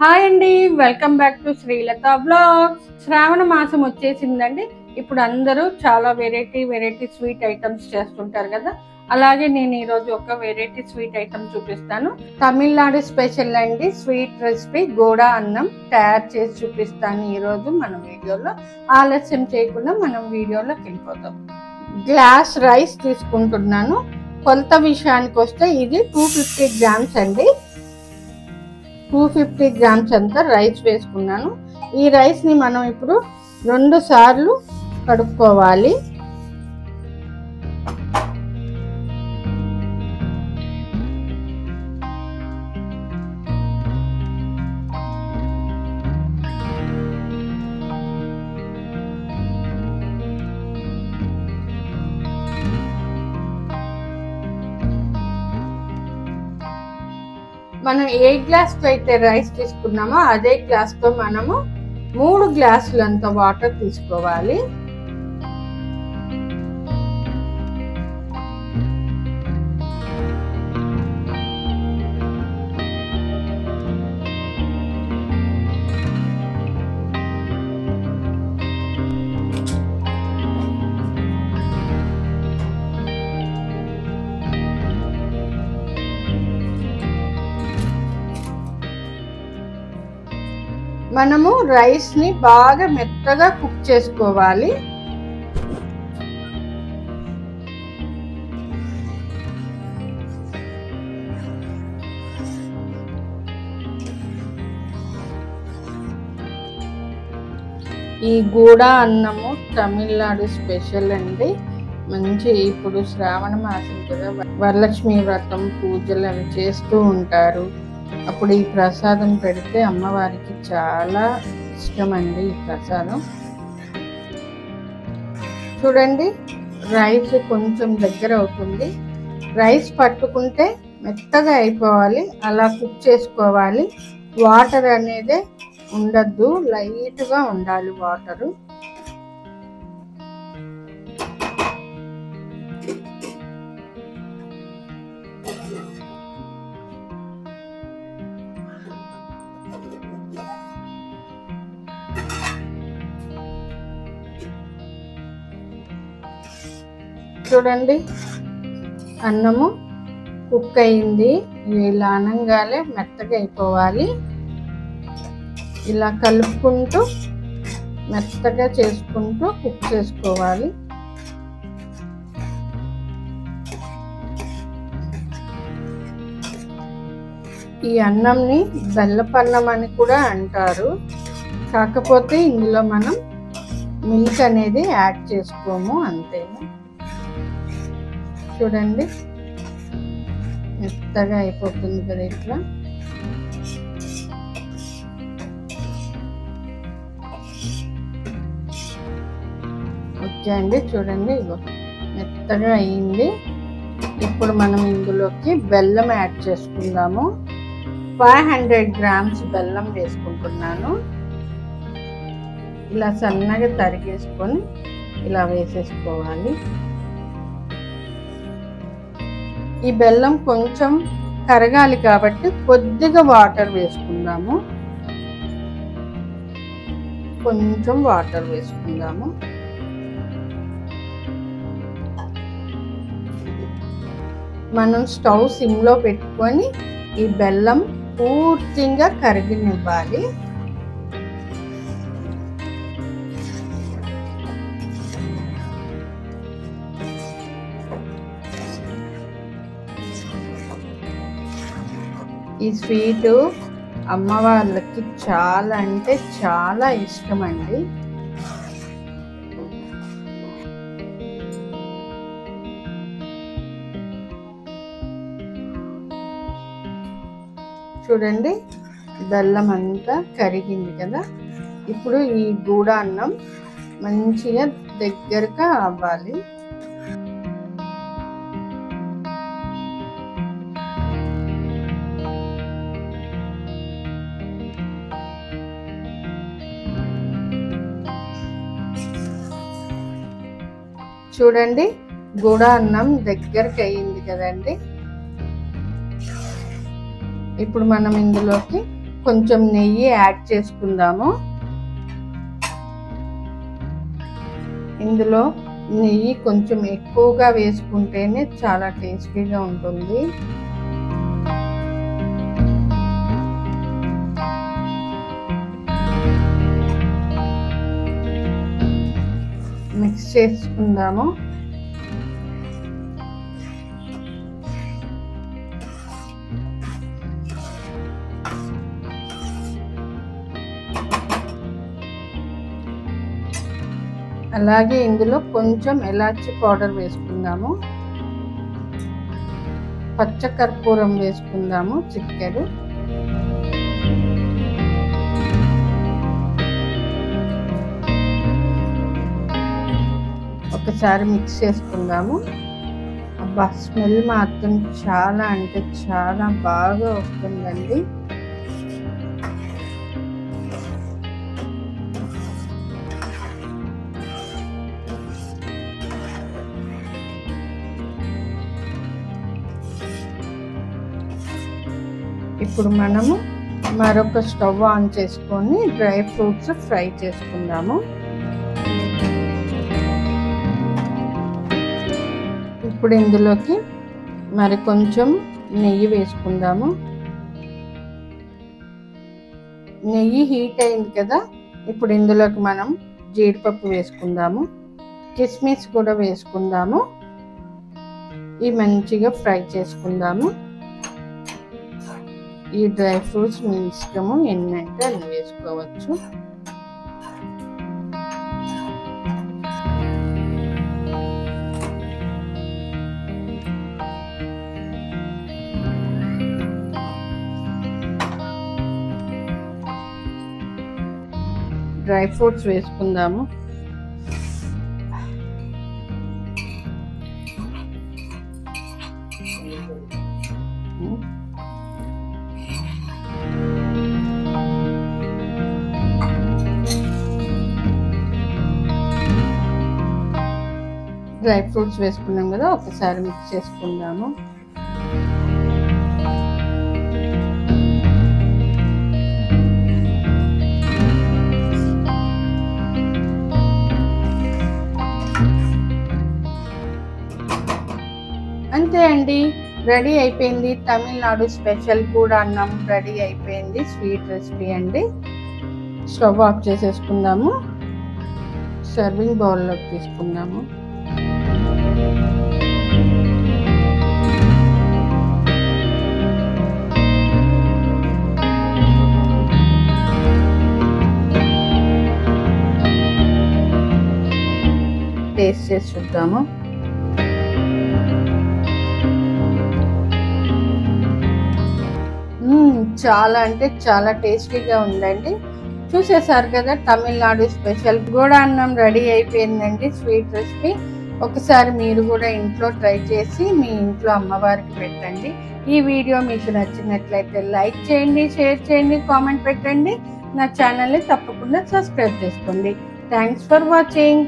Hi అండి, welcome back to Srilatha vlogs. శ్రావణ మాసం వచ్చేసిందండి. ఇప్పుడు అందరూ చాలా వెరైటీ స్వీట్ ఐటమ్స్ చేస్తుంటారు కదా. అలాగే నేను ఈరోజు ఒక వెరైటీ స్వీట్ ఐటమ్ చూపిస్తాను. తమిళనాడు స్పెషల్ అండి స్వీట్ రెసిపీ గోడా అన్నం తయారు చేసి చూపిస్తాను ఈరోజు మన వీడియోలో. ఆలస్యం చేయకుండా మనం వీడియోలోకి వెళ్ళిపోతాం. గ్లాస్ రైస్ తీసుకుంటున్నాను. కొలత విషయానికి వస్తే ఇది 250 గ్రామ్స్ అండి. 250 గ్రామ్స్ అంతా రైస్ వేసుకున్నాను. ఈ రైస్ ని మనం ఇప్పుడు 2 సార్లు కడుక్కోవాలి. మనం ఏ గ్లాస్ తో అయితే రైస్ తీసుకున్నామో అదే గ్లాస్ తో మనము 3 గ్లాసులంత వాటర్ తీసుకోవాలి. మనము రైస్ ని బాగా మెత్తగా కుక్ చేసుకోవాలి. ఈ గూడా అన్నము తమిళనాడు స్పెషల్ అండి. మంచి ఇప్పుడు శ్రావణ మాసం కదా, వరలక్ష్మి వ్రతం పూజలు అవి చేస్తూ ఉంటారు. అప్పుడు ఈ ప్రసాదం పెడితే అమ్మవారికి చాలా ఇష్టం అండి ఈ ప్రసాదం. చూడండి, రైస్ కొంచెం దగ్గర అవుతుంది. రైస్ పట్టుకుంటే మెత్తగా అయిపోవాలి, అలా కుక్ చేసుకోవాలి. వాటర్ అనేది ఉండద్దు, లైట్గా ఉండాలి వాటరు. చూడండి, అన్నము కుక్ అయింది. ఇలా అనంగానే మెత్తగా అయిపోవాలి. ఇలా కలుపుకుంటూ మెత్తగా చేసుకుంటూ కుక్ చేసుకోవాలి. ఈ అన్నంని బెల్లపన్నం అని కూడా అంటారు. కాకపోతే ఇందులో మనం మిల్క్ అనేది యాడ్ చేసుకోము, అంతేనా. చూడండి, మెత్తగా అయిపోతుంది కదా ఇట్లా. ఓకే అండి, చూడండి ఇగో మెత్తగా అయింది. ఇప్పుడు మనం ఇందులోకి బెల్లం యాడ్ చేసుకుందాము. 500 గ్రామ్స్ బెల్లం వేసుకుంటున్నాను. ఇలా సన్నగా తరిగేసుకొని ఇలా వేసేసుకోవాలి. ఈ బెల్లం కొంచెం కరగాలి కాబట్టి కొద్దిగా వాటర్ వేసుకుందాము. కొంచెం వాటర్ వేసుకుందాము. మనం స్టవ్ సిమ్లో పెట్టుకొని ఈ బెల్లం పూర్తిగా కరిగినివ్వాలి. ఈ స్వీటు అమ్మవార్లకి చాలా అంటే చాలా ఇష్టం అండి. చూడండి, బెల్లం అంతా కరిగింది కదా. ఇప్పుడు ఈ గూడా అన్నం మంచిగా దగ్గరగా అవ్వాలి. చూడండి, గూడా అన్నం దగ్గరికి అయ్యింది కదండి. ఇప్పుడు మనం ఇందులోకి కొంచెం నెయ్యి యాడ్ చేసుకుందాము. ఇందులో నెయ్యి కొంచెం ఎక్కువగా వేసుకుంటేనే చాలా టేస్టీగా ఉంటుంది. మిక్స్ చేసుకుందాము. అలాగే ఇందులో కొంచెం ఇలాచీ పౌడర్ వేసుకుందాము. పచ్చ కర్పూరం వేసుకుందాము చిటికెడు. ఒకసారి మిక్స్ చేసుకుందాము. అబ్బా, స్మెల్ మాత్రం చాలా అంటే చాలా బాగా వస్తుందండి. ఇప్పుడు మనము మరొక స్టవ్ ఆన్ చేసుకొని డ్రై ఫ్రూట్స్ ఫ్రై చేసుకుందాము. ఇప్పుడు ఇందులోకి మరి కొంచెం నెయ్యి వేసుకుందాము. నెయ్యి హీట్ అయింది కదా, ఇప్పుడు ఇందులోకి మనం జీడిపప్పు వేసుకుందాము. కిస్మిస్ కూడా వేసుకుందాము. ఇవి మంచిగా ఫ్రై చేసుకుందాము. ఈ డ్రై ఫ్రూట్స్ మీ ఇష్టము, ఎన్నంటే అన్ని వేసుకోవచ్చు. డ్రై ఫ్రూట్స్ వేసుకుందాము. డ్రై ఫ్రూట్స్ వేసుకున్నాం కదా, ఒకసారి మిక్స్ చేసుకుందాము. అంతే అండి, రెడీ అయిపోయింది. తమిళనాడు స్పెషల్ కూడా అన్నం రెడీ అయిపోయింది. స్వీట్ రెసిపీ అండి. స్టవ్ ఆఫ్ చేసేసుకుందాము. సర్వింగ్ బౌల్లోకి తీసుకుందాము. టేస్ట్ చేసి చూద్దాము. చాలా అంటే చాలా టేస్టీగా ఉందండి. చూసేసారు కదా, తమిళనాడు స్పెషల్ గోడ అన్నం రెడీ అయిపోయిందండి. స్వీట్ రెసిపీ ఒకసారి మీరు కూడా ఇంట్లో ట్రై చేసి మీ ఇంట్లో అమ్మవారికి పెట్టండి. ఈ వీడియో మీకు నచ్చినట్లయితే లైక్ చేయండి, షేర్ చేయండి, కామెంట్ పెట్టండి. నా ఛానల్ని తప్పకుండా సబ్స్క్రైబ్ చేసుకోండి. Thanks for watching.